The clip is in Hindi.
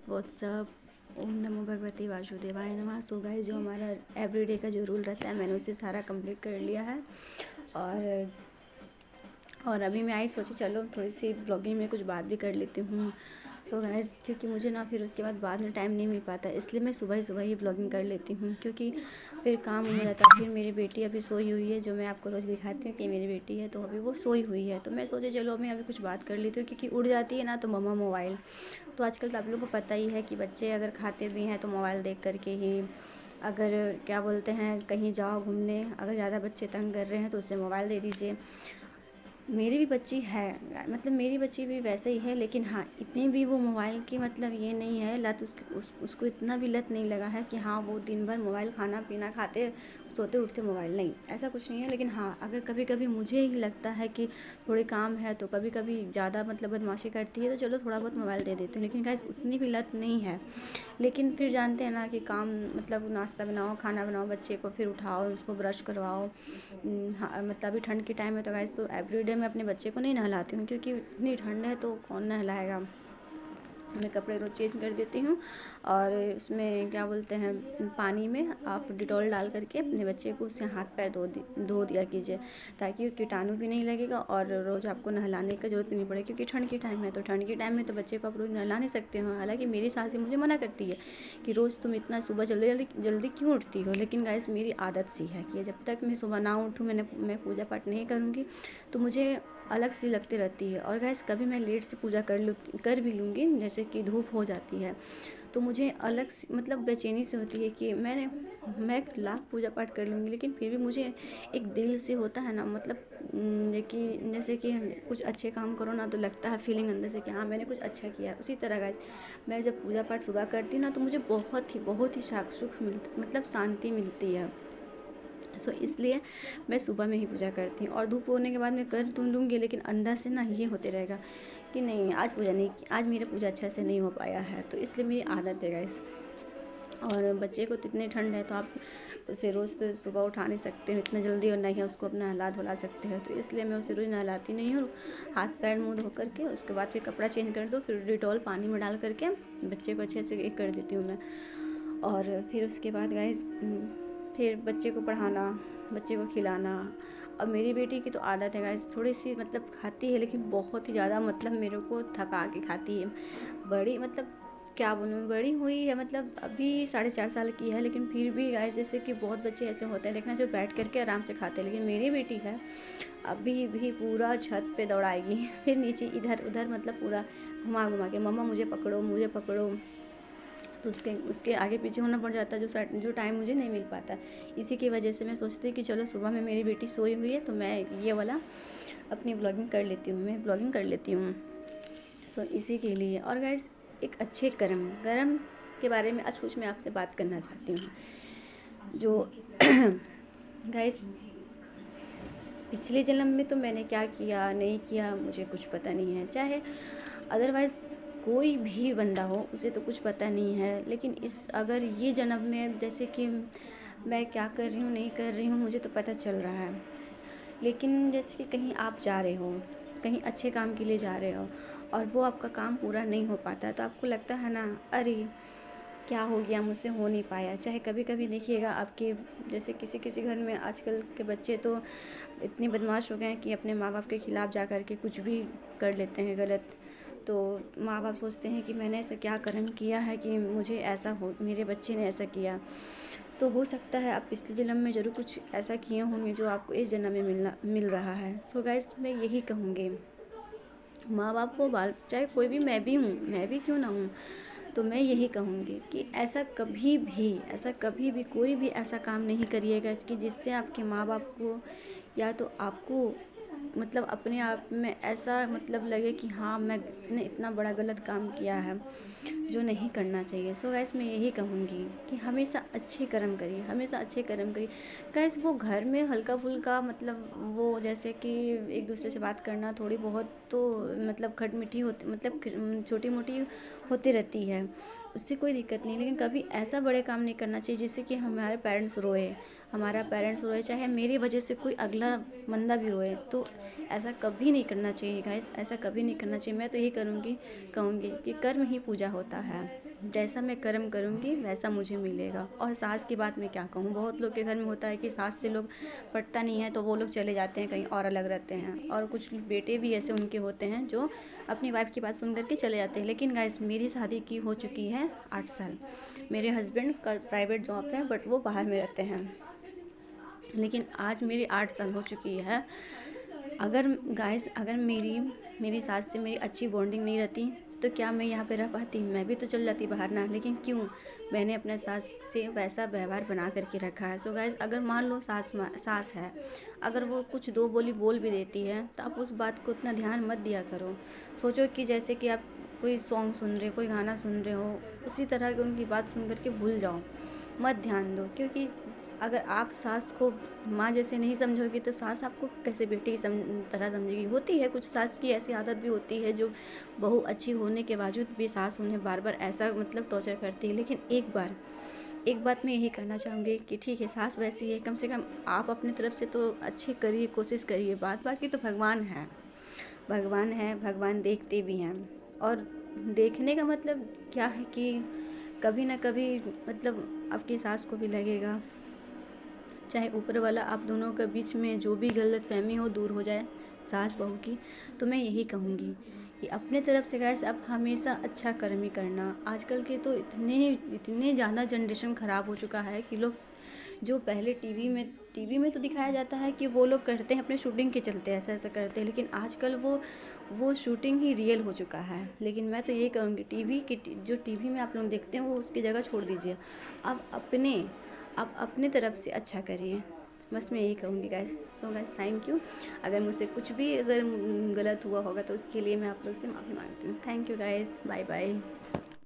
व्हाट्सअप। ओम नमो भगवते वासुदेवाय नमः। सो गाइस, जो हमारा एवरीडे का जो रूल रहता है मैंने उसे सारा कंप्लीट कर लिया है। और अभी मैं आई सोची चलो थोड़ी सी ब्लॉगिंग में कुछ बात भी कर लेती हूँ। सो गाइस, क्योंकि मुझे ना फिर उसके बाद में टाइम नहीं मिल पाता, इसलिए मैं सुबह ही ब्लॉगिंग कर लेती हूँ, क्योंकि फिर काम हो जाता है। फिर मेरी बेटी अभी सोई हुई है, जो मैं आपको रोज़ दिखाती हूँ कि मेरी बेटी है, तो अभी वो सोई हुई है। तो मैं सोचे चलो मैं अभी कुछ बात कर लेती हूँ, क्योंकि उड़ जाती है ना तो मम्मा मोबाइल। तो आजकल तो आप लोगों को पता ही है कि बच्चे अगर खाते भी हैं तो मोबाइल देख करके ही, अगर क्या बोलते हैं कहीं जाओ घूमने, अगर ज़्यादा बच्चे तंग कर रहे हैं तो उससे मोबाइल दे दीजिए। मेरी भी बच्ची है, मतलब मेरी बच्ची भी वैसे ही है, लेकिन हाँ इतनी भी वो मोबाइल की मतलब ये नहीं है लत, उसको इतना भी लत नहीं लगा है कि हाँ वो दिन भर मोबाइल, खाना पीना खाते सोते उठते मोबाइल, नहीं ऐसा कुछ नहीं है। लेकिन हाँ अगर कभी कभी मुझे ही लगता है कि थोड़े काम है तो कभी कभी ज़्यादा मतलब बदमाशी करती है तो चलो थोड़ा बहुत मोबाइल दे देती हूँ, लेकिन गाइस उतनी भी लत नहीं है। लेकिन फिर जानते हैं ना कि काम मतलब नाश्ता बनाओ, खाना बनाओ, बच्चे को फिर उठाओ, उसको ब्रश करवाओ। हाँ मतलब अभी ठंड के टाइम है तो गाइस तो एवरीडे मैं अपने बच्चे को नहीं नहलाती हूँ, क्योंकि इतनी ठंड है तो कौन नहलाएगा। मैं कपड़े रोज़ चेंज कर देती हूँ, और उसमें क्या बोलते हैं पानी में आप डिटॉल डाल करके अपने बच्चे को उससे हाथ पैर धो दिया कीजिए, ताकि कीटाणु भी नहीं लगेगा और रोज़ आपको नहलाने की ज़रूरत नहीं पड़ेगी। क्योंकि ठंड के टाइम है तो ठंड के टाइम में तो बच्चे को आप रोज़ नहला नहीं सकते हो। हालांकि मेरी सासी मुझे मना करती है कि रोज़ तुम इतना सुबह जल्दी जल्दी क्यों उठती हो, लेकिन गाइस मेरी आदत सी है कि जब तक मैं सुबह ना उठूँ, मैं पूजा पाठ नहीं करूँगी तो मुझे अलग सी लगती रहती है। और गैस कभी मैं लेट से पूजा कर भी लूँगी, जैसे कि धूप हो जाती है, तो मुझे अलग सी मतलब बेचैनी से होती है कि मैं लाख पूजा पाठ कर लूँगी, लेकिन फिर भी मुझे एक दिल से होता है ना, मतलब कि जैसे कि कुछ अच्छे काम करो ना तो लगता है फीलिंग अंदर से कि हाँ मैंने कुछ अच्छा किया है। उसी तरह गाइस मैं जब पूजा पाठ सुबह करती ना तो मुझे बहुत ही सुख मिलता, मतलब शांति मिलती है। सो इसलिए मैं सुबह में ही पूजा करती हूँ, और धूप होने के बाद मैं कर तो लूँगी, लेकिन अंदर से ना ये होते रहेगा कि नहीं आज पूजा नहीं की, आज मेरा पूजा अच्छा से नहीं हो पाया है। तो इसलिए मेरी आदत है गाइस। और बच्चे को तो इतनी ठंड है तो आप उसे रोज़ तो सुबह उठा नहीं सकते हो इतना जल्दी, और नहीं उसको अपना नहला धुला सकते हो, तो इसलिए मैं उसे रोज़ नहलाती नहीं हूँ। हाथ पैर मुँह धो करके उसके बाद फिर कपड़ा चेंज कर दो, फिर डिटॉल पानी में डाल करके बच्चे को अच्छे से कर देती हूँ मैं। और फिर उसके बाद गाइस फिर बच्चे को पढ़ाना, बच्चे को खिलाना। अब मेरी बेटी की तो आदत है गाइस, थोड़ी सी मतलब खाती है लेकिन बहुत ही ज़्यादा, मतलब मेरे को थका के खाती है। बड़ी मतलब क्या बोलूँ, बड़ी हुई है, मतलब अभी 4.5 साल की है, लेकिन फिर भी गाइस जैसे कि बहुत बच्चे ऐसे होते हैं देखना जो बैठ करके आराम से खाते हैं, लेकिन मेरी बेटी है अभी भी पूरा छत पे दौड़ाएगी फिर नीचे इधर उधर, मतलब पूरा घुमा घुमा के मम्मा मुझे पकड़ो। तो उसके आगे पीछे होना पड़ जाता है, जो टाइम मुझे नहीं मिल पाता। इसी की वजह से मैं सोचती कि चलो सुबह में मेरी बेटी सोई हुई है तो मैं ये वाला अपनी ब्लॉगिंग कर लेती हूँ। सो इसी के लिए। और गाइस एक अच्छे कर्म के बारे में आज कुछ मैं आपसे बात करना चाहती हूँ। जो गाइस पिछले जन्म में तो मैंने क्या किया नहीं किया मुझे कुछ पता नहीं है, चाहे अदरवाइज़ कोई भी बंदा हो उसे तो कुछ पता नहीं है, लेकिन अगर ये जन्म में जैसे कि मैं क्या कर रही हूँ नहीं कर रही हूँ मुझे तो पता चल रहा है। लेकिन जैसे कि कहीं आप जा रहे हो, कहीं अच्छे काम के लिए जा रहे हो और वो आपका काम पूरा नहीं हो पाता, तो आपको लगता है ना अरे क्या हो गया, मुझसे हो नहीं पाया। चाहे कभी कभी देखिएगा आपके जैसे किसी घर में आजकल के बच्चे तो इतने बदमाश हो गए हैं कि अपने माँ बाप के खिलाफ़ जा कर के कुछ भी कर लेते हैं गलत। तो माँ बाप सोचते हैं कि मैंने ऐसा क्या कर्म किया है कि मुझे ऐसा हो, मेरे बच्चे ने ऐसा किया। तो हो सकता है आप पिछले जन्म में ज़रूर कुछ ऐसा किए होंगे जो आपको इस जन्म में मिल रहा है। सो गाइस मैं यही कहूँगी, माँ बाप को बाल चाहे कोई भी, मैं भी क्यों ना हूँ, तो मैं यही कहूँगी कि ऐसा कभी भी कोई भी ऐसा काम नहीं करिएगा कि जिससे आपके माँ बाप को या तो आपको मतलब अपने आप में ऐसा मतलब लगे कि हाँ मैंने इतना बड़ा गलत काम किया है जो नहीं करना चाहिए। सो गैस मैं यही कहूँगी कि हमेशा अच्छे कर्म करिए। गैस वो घर में हल्का फुल्का मतलब वो जैसे कि एक दूसरे से बात करना थोड़ी बहुत तो मतलब खट मीठी होती, मतलब छोटी मोटी होती रहती है, उससे कोई दिक्कत नहीं, लेकिन कभी ऐसा बड़े काम नहीं करना चाहिए जिससे कि हमारा पेरेंट्स रोए, चाहे मेरी वजह से कोई अगला बंदा भी रोए। तो ऐसा कभी नहीं करना चाहिए गाइस, ऐसा कभी नहीं करना चाहिए। मैं तो यही कहूँगी कि कर्म ही पूजा होता है, जैसा मैं कर्म करूँगी वैसा मुझे मिलेगा। और सास की बात मैं क्या कहूँ, बहुत लोग के घर में होता है कि सास से लोग पटता नहीं है तो वो लोग चले जाते हैं कहीं और अलग रहते हैं, और कुछ बेटे भी ऐसे उनके होते हैं जो अपनी वाइफ की बात सुन करके चले जाते हैं। लेकिन गाइस, मेरी शादी की हो चुकी है 8 साल। मेरे हस्बैंड का प्राइवेट जॉब है, बट वो बाहर में रहते हैं। लेकिन आज मेरी 8 साल हो चुकी है। अगर मेरी सास से मेरी अच्छी बॉन्डिंग नहीं रहती तो क्या मैं यहाँ पे रह पाती? मैं भी तो चल जाती बाहर ना। लेकिन क्यों? मैंने अपने सास से वैसा व्यवहार बना करके रखा है। सो गाइस, अगर मान लो सास है, अगर वो कुछ दो बोली बोल भी देती है तो आप उस बात को उतना ध्यान मत दिया करो। सोचो कि जैसे कि आप कोई सॉन्ग सुन रहे हो, कोई गाना सुन रहे हो, उसी तरह की उनकी बात सुन करके भूल जाओ, मत ध्यान दो। क्योंकि अगर आप सास को माँ जैसे नहीं समझोगी तो सास आपको कैसे बेटी की तरह समझेगी। होती है कुछ सास की ऐसी आदत भी होती है जो बहू अच्छी होने के बावजूद भी सास उन्हें बार बार ऐसा टॉर्चर करती है। लेकिन एक बात मैं यही कहना चाहूँगी कि ठीक है, सास वैसी है, कम से कम आप अपनी तरफ से तो अच्छी करिए, कोशिश करिए। बाकी तो भगवान है, भगवान देखते भी हैं। और देखने का मतलब क्या है कि कभी ना कभी आपकी सास को भी लगेगा, चाहे ऊपर वाला आप दोनों के बीच में जो भी गलतफहमी हो दूर हो जाए सास बहू की। तो मैं यही कहूँगी कि अपने तरफ से गाइस आप हमेशा अच्छा कर्म ही करना। आजकल के तो इतने ज़्यादा जनरेशन ख़राब हो चुका है कि लोग जो पहले टीवी में तो दिखाया जाता है कि वो लोग करते हैं अपने शूटिंग के चलते ऐसा करते हैं, लेकिन आजकल वो शूटिंग ही रियल हो चुका है। लेकिन मैं तो यही कहूँगी जो टीवी में आप लोग देखते हैं वो उसकी जगह छोड़ दीजिए। आप अपने तरफ से अच्छा करिए, बस मैं यही कहूँगी guys. So guys, thank you. अगर मुझसे कुछ भी गलत हुआ होगा तो उसके लिए मैं आप लोग से माफ़ी मांगती हूँ। Thank you guys, bye bye.